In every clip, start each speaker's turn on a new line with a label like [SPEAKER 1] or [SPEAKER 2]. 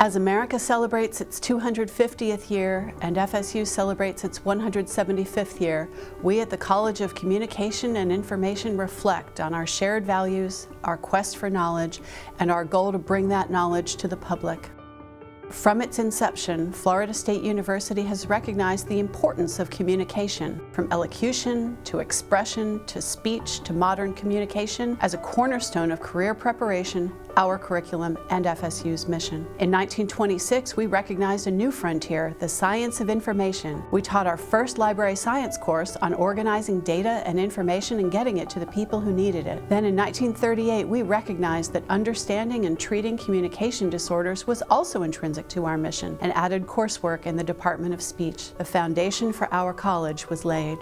[SPEAKER 1] As America celebrates its 250th year and FSU celebrates its 175th year, we at the College of Communication and Information reflect on our shared values, our quest for knowledge, and our goal to bring that knowledge to the public. From its inception, Florida State University has recognized the importance of communication, from elocution to expression to speech to modern communication, as a cornerstone of career preparation, our curriculum, and FSU's mission. In 1926, we recognized a new frontier, the science of information. We taught our first library science course on organizing data and information and getting it to the people who needed it. Then in 1938, we recognized that understanding and treating communication disorders was also intrinsic to our mission and added coursework in the Department of Speech. The foundation for our college was laid.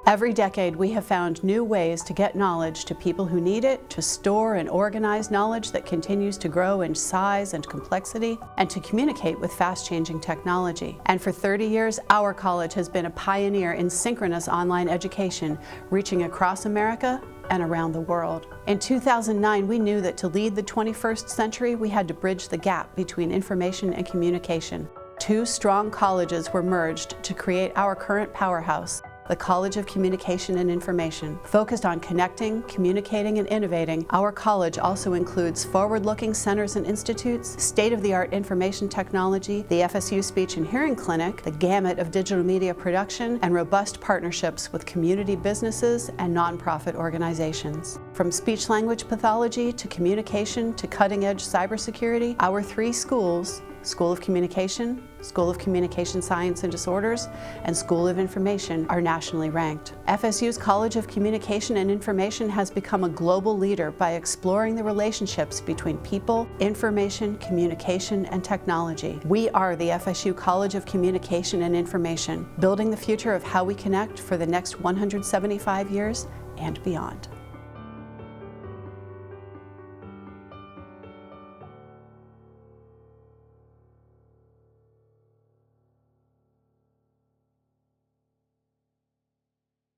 [SPEAKER 1] Every decade, we have found new ways to get knowledge to people who need it, to store and organize knowledge that continues to grow in size and complexity, and to communicate with fast-changing technology. And for 30 years, our college has been a pioneer in synchronous online education, reaching across America and around the world. In 2009, we knew that to lead the 21st century, we had to bridge the gap between information and communication. Two strong colleges were merged to create our current powerhouse, the College of Communication and Information. Focused on connecting, communicating, and innovating, our college also includes forward-looking centers and institutes, state-of-the-art information technology, the FSU Speech and Hearing Clinic, the gamut of digital media production, and robust partnerships with community businesses and nonprofit organizations. From speech-language pathology to communication to cutting-edge cybersecurity, our three schools, School of Communication, School of Communication Science and Disorders, and School of Information, are nationally ranked. FSU's College of Communication and Information has become a global leader by exploring the relationships between people, information, communication, and technology. We are the FSU College of Communication and Information, building the future of how we connect for the next 175 years and beyond.